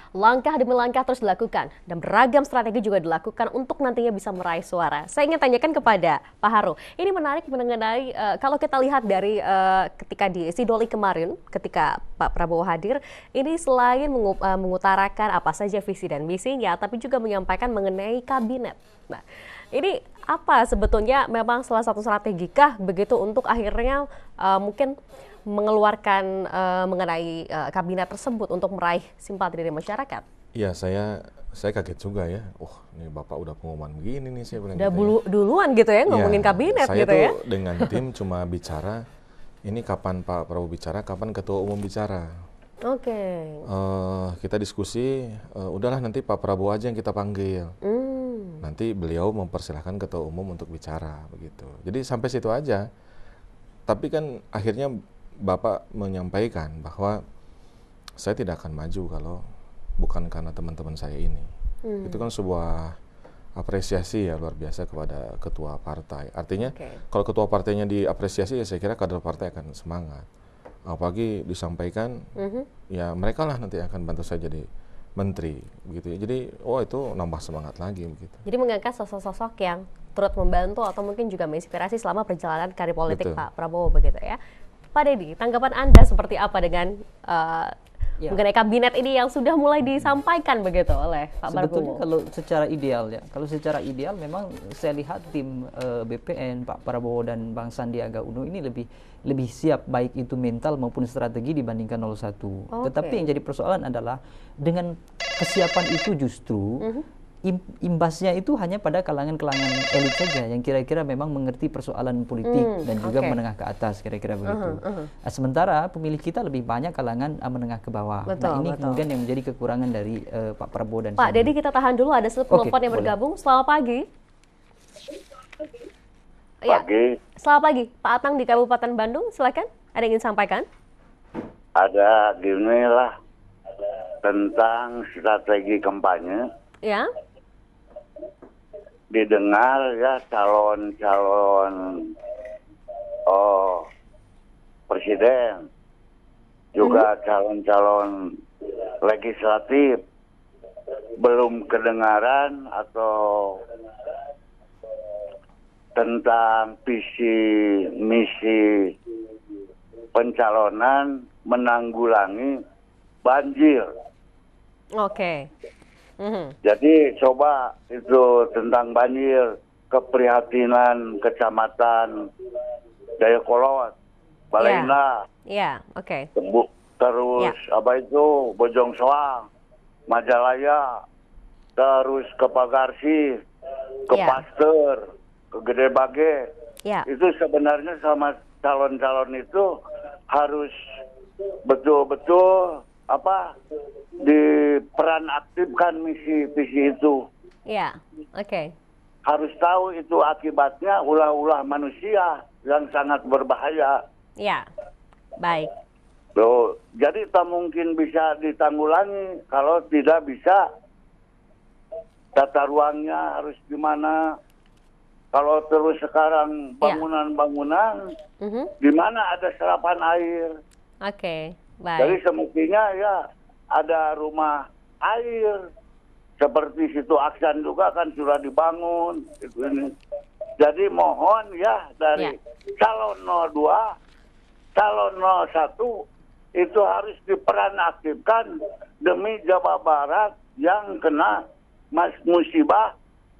Langkah demi langkah terus dilakukan dan beragam strategi juga dilakukan untuk nantinya bisa meraih suara. Saya ingin tanyakan kepada Pak Haru, ini menarik mengenai kalau kita lihat dari ketika di Sidoli kemarin, ketika Pak Prabowo hadir, ini selain mengutarakan apa saja visi dan misinya, tapi juga menyampaikan mengenai kabinet. Nah, ini apa sebetulnya memang salah satu strategikah begitu untuk akhirnya mungkin mengeluarkan mengenai kabinet tersebut untuk meraih simpati dari masyarakat? Iya, saya kaget juga ya. Ini Bapak udah pengumuman begini nih, saya bilang Udah gitu ya. duluan gitu ya ngomongin kabinet Saya gitu tuh ya. dengan tim cuma bicara, ini kapan Pak Prabowo bicara, kapan Ketua Umum bicara. Oke. Kita diskusi, udahlah nanti Pak Prabowo aja yang kita panggil. Nanti beliau mempersilahkan Ketua Umum untuk bicara, begitu. Jadi sampai situ aja. Tapi kan akhirnya Bapak menyampaikan bahwa saya tidak akan maju kalau bukan karena teman-teman saya ini. Itu kan sebuah apresiasi ya luar biasa kepada ketua partai. Artinya kalau ketua partainya diapresiasi ya saya kira kader partai akan semangat. Apalagi disampaikan ya mereka lah nanti akan bantu saya jadi menteri begitu ya. Jadi itu nambah semangat lagi begitu. Jadi mengangkat sosok-sosok yang turut membantu atau mungkin juga menginspirasi selama perjalanan karir politik Pak Prabowo begitu ya. Pak Deddy, tanggapan Anda seperti apa dengan mengenai kabinet ini yang sudah mulai disampaikan begitu oleh Pak Prabowo? Sebetulnya kalau secara ideal memang saya lihat tim BPN Pak Prabowo dan Bang Sandiaga Uno ini lebih siap baik itu mental maupun strategi dibandingkan 01. Tetapi yang jadi persoalan adalah dengan kesiapan itu justru imbasnya itu hanya pada kalangan-kalangan elit saja yang kira-kira memang mengerti persoalan politik dan juga menengah ke atas kira-kira begitu. Sementara pemilih kita lebih banyak kalangan menengah ke bawah. Ini kemudian yang menjadi kekurangan dari Pak Prabowo dan Pak Deddy, kita tahan dulu, ada telepon yang bergabung. Selamat pagi. Pagi. Selamat pagi, Pak Atang di Kabupaten Bandung, silakan. Ada yang ingin sampaikan? Ada gini lah tentang strategi kampanye. Ya. Didengar ya calon-calon presiden, juga calon-calon legislatif belum kedengaran atau tentang visi misi pencalonan menanggulangi banjir. Oke. Jadi coba itu tentang banjir, keprihatinan Kecamatan Dayakolot, Balaina, terus Bojong Soang, Majalaya, terus ke Pagarsi, ke Pasteur, ke Gede Bage. Itu sebenarnya sama calon-calon itu harus betul-betul diperan aktifkan visi itu. Harus tahu itu akibatnya ulah-ulah manusia yang sangat berbahaya. Baik. Jadi tak mungkin bisa ditanggulangi kalau tidak bisa tata ruangnya harus gimana. Kalau terus sekarang bangunan-bangunan, di mana ada serapan air. Baik. Jadi semestinya ya ada rumah air seperti situ Aksan juga kan sudah dibangun. Jadi mohon ya dari calon 02, calon 01 itu harus diperan aktifkan demi Jawa Barat yang kena musibah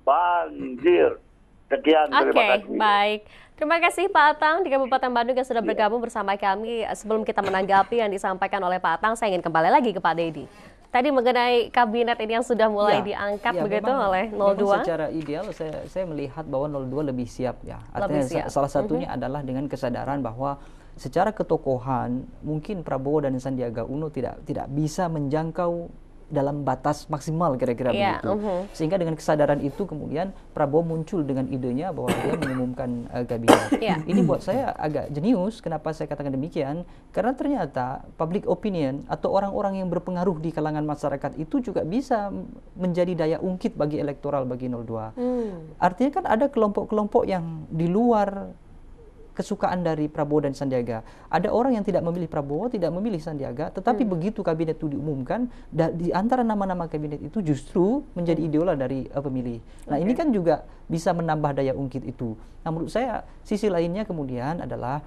banjir. Sekian, terima kasih. Baik. Terima kasih Pak Atang di Kabupaten Bandung yang sudah bergabung bersama kami. Sebelum kita menanggapi yang disampaikan oleh Pak Atang, saya ingin kembali lagi ke Pak Deddy. Tadi mengenai kabinet ini yang sudah mulai diangkat begitu oleh 02. Memang secara ideal saya melihat bahwa 02 lebih siap ya. Artinya salah satunya adalah dengan kesadaran bahwa secara ketokohan mungkin Prabowo dan Sandiaga Uno tidak bisa menjangkau dalam batas maksimal kira-kira begitu. Sehingga dengan kesadaran itu kemudian Prabowo muncul dengan idenya bahwa dia mengumumkan kabinet. Ini buat saya agak jenius. Kenapa saya katakan demikian? Karena ternyata public opinion atau orang-orang yang berpengaruh di kalangan masyarakat itu juga bisa menjadi daya ungkit bagi elektoral bagi 02. Artinya kan ada kelompok-kelompok yang di luar kesukaan dari Prabowo dan Sandiaga. Ada orang yang tidak memilih Prabowo, tidak memilih Sandiaga, tetapi begitu kabinet itu diumumkan, di antara nama-nama kabinet itu justru menjadi idola dari pemilih. Nah, ini kan juga bisa menambah daya ungkit itu. Nah, menurut saya sisi lainnya kemudian adalah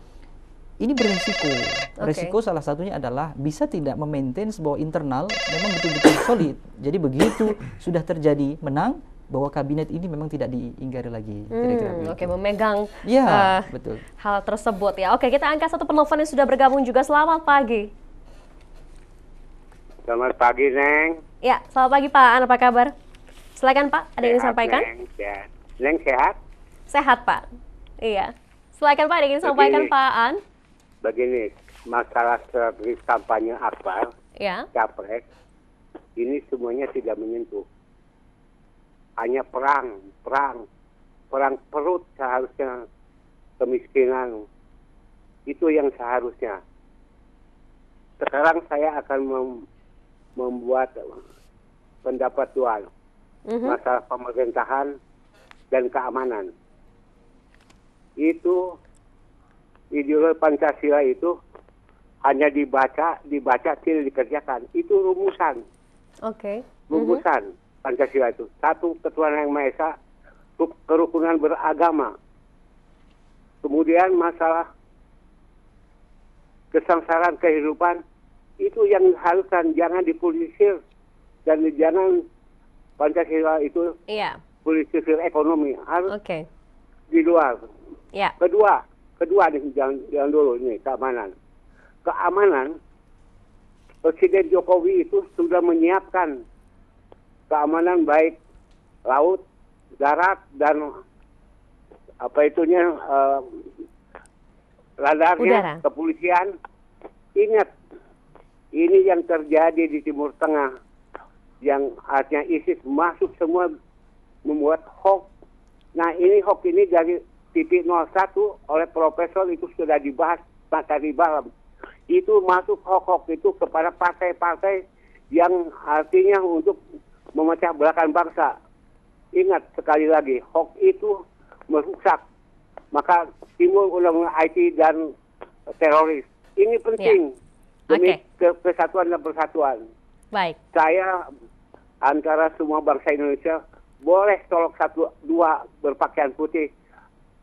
ini berisiko. Resiko salah satunya adalah bisa tidak memaintain sebuah internal memang betul-betul solid. Jadi begitu sudah terjadi menang, bahwa kabinet ini memang tidak diinggari lagi. Oke, memegang betul. hal tersebut ya. Oke, kita angkat satu penelpon yang sudah bergabung juga. Selamat pagi. Selamat pagi, Neng. Ya, selamat pagi Pak An, apa kabar? Silakan Pak, ada yang disampaikan? Neng sehat? Sehat Pak. Iya. Silakan Pak, ada yang disampaikan Pak An? Begini, masalah strategi kampanye Akbar, Capres, ini semuanya tidak menyentuh. Hanya perang perut seharusnya, kemiskinan itu yang seharusnya. Sekarang saya akan membuat pendapat dual masalah pemerintahan dan keamanan. Itu ideologi Pancasila itu hanya dibaca tidak dikerjakan. Itu rumusan. Rumusan. Pancasila itu satu, ketuhanan yang Maha Esa, kerukunan beragama, kemudian masalah kesengsaraan kehidupan itu yang diharuskan, jangan dipolitisir dan jangan Pancasila itu politisir ekonomi, harus di luar. Kedua nih, jangan dulu nih keamanan. Presiden Jokowi itu sudah menyiapkan keamanan baik laut, darat, dan radarnya, kepolisian. Ingat, ini yang terjadi di Timur Tengah, yang artinya ISIS masuk semua membuat hoax. Nah, ini hoax ini dari TV 01 oleh profesor itu sudah dibahas tadi malam. Itu masuk hoax itu kepada partai-partai yang artinya untuk memecah belahkan bangsa. Ingat sekali lagi, hoax itu merusak. Maka timbul undang-undang IT dan teroris. Ini penting demi kesatuan dan persatuan. Baik. Saya antara semua bangsa Indonesia boleh tolong dua berpakaian putih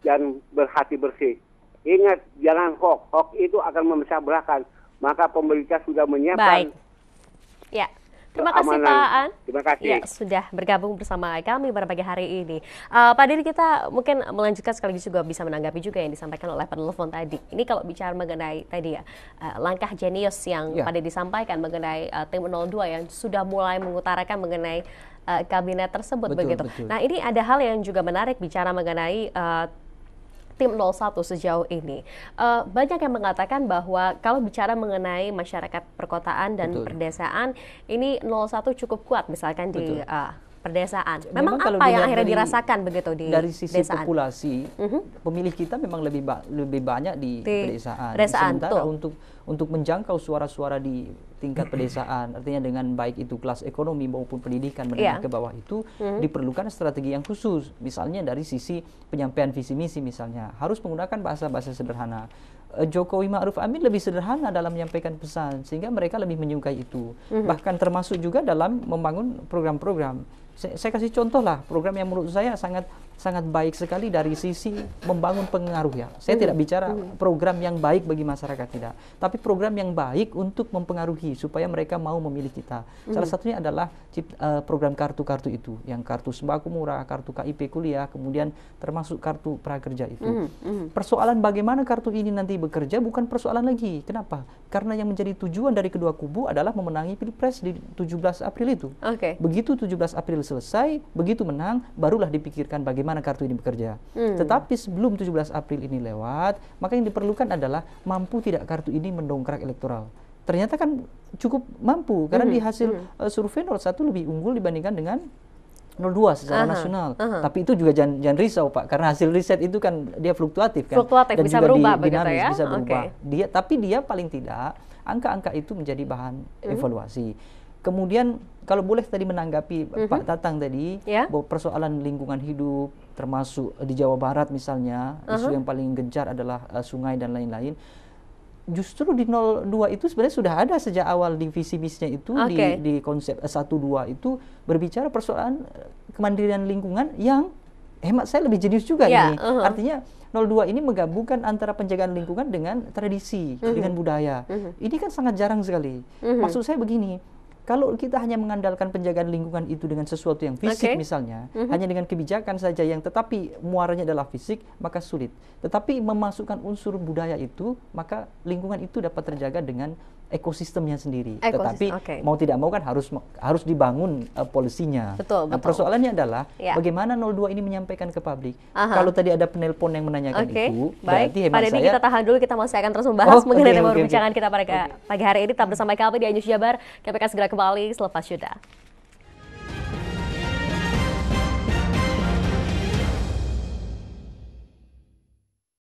dan berhati bersih. Ingat, jangan hoax. Hoax itu akan memecah belahkan. Maka pemerintah sudah menyiapkan. Baik. Ya. Terima kasih Pak An. Terima kasih. Ya, sudah bergabung bersama kami pada pagi hari ini. Pak Diri, kita mungkin melanjutkan sekaligus juga bisa menanggapi juga yang disampaikan oleh penelpon tadi. Ini kalau bicara mengenai tadi langkah jenius yang Pak Diri disampaikan mengenai tim 02 yang sudah mulai mengutarakan mengenai kabinet tersebut begitu. Betul. Nah, ini ada hal yang juga menarik bicara mengenai tim 01 sejauh ini. Banyak yang mengatakan bahwa kalau bicara mengenai masyarakat perkotaan dan perdesaan, ini 01 cukup kuat misalkan di perdesaan. Memang apa yang akhirnya dirasakan begitu di dari sisi desaan? populasi, pemilih kita memang lebih banyak di pedesaan. Sementara untuk menjangkau suara-suara di tingkat pedesaan, artinya dengan baik itu kelas ekonomi maupun pendidikan menengah ke bawah itu diperlukan strategi yang khusus. Misalnya dari sisi penyampaian visi misi misalnya harus menggunakan bahasa-bahasa sederhana. Jokowi Ma'ruf Amin lebih sederhana dalam menyampaikan pesan sehingga mereka lebih menyukai itu. Bahkan termasuk juga dalam membangun program-program. Saya kasih contoh lah program yang menurut saya sangat baik sekali dari sisi membangun pengaruh ya. Saya tidak bicara program yang baik bagi masyarakat, tidak, tapi program yang baik untuk mempengaruhi supaya mereka mau memilih kita. Salah satunya adalah program kartu-kartu itu, yang kartu sembako murah, kartu KIP kuliah, kemudian termasuk kartu prakerja itu. Persoalan bagaimana kartu ini nanti bekerja bukan persoalan lagi. Kenapa? Karena yang menjadi tujuan dari kedua kubu adalah memenangi Pilpres di 17 April itu. Begitu 17 April selesai, begitu menang, barulah dipikirkan bagaimana kartu ini bekerja. Tetapi sebelum 17 April ini lewat, maka yang diperlukan adalah mampu tidak kartu ini mendongkrak elektoral. Ternyata kan cukup mampu, karena di hasil survei 01 lebih unggul dibandingkan dengan 02 secara nasional. Tapi itu juga jangan risau Pak, karena hasil riset itu kan dia fluktuatif kan. Dan bisa juga berubah begitu ya. Bisa berubah. Tapi dia paling tidak angka-angka itu menjadi bahan evaluasi. Kemudian kalau boleh tadi menanggapi Pak Tatang tadi, bahwa persoalan lingkungan hidup, termasuk di Jawa Barat misalnya, isu yang paling gencar adalah sungai dan lain-lain. Justru di 02 itu sebenarnya sudah ada sejak awal di visi misinya itu, di konsep 12 itu berbicara persoalan kemandirian lingkungan yang hemat saya lebih jenius juga ini. Artinya 02 ini menggabungkan antara penjagaan lingkungan dengan tradisi, dengan budaya. Ini kan sangat jarang sekali. Maksud saya begini, kalau kita hanya mengandalkan penjagaan lingkungan itu dengan sesuatu yang fisik misalnya, hanya dengan kebijakan saja yang tetapi muaranya adalah fisik, maka sulit. Tetapi memasukkan unsur budaya itu, maka lingkungan itu dapat terjaga dengan ekosistemnya sendiri. Tetapi mau tidak mau kan harus dibangun polisinya. Betul. Persoalannya adalah bagaimana 02 ini menyampaikan ke publik. Kalau tadi ada penelpon yang menanyakan itu, berarti hemat Pak Denny, saya kita tahan dulu, kita masih akan terus membahas mengenai tema perbincangan kita pada pagi hari ini. Tetap bersama kami di iNews Jabar. Kami akan segera kembali selepas jeda.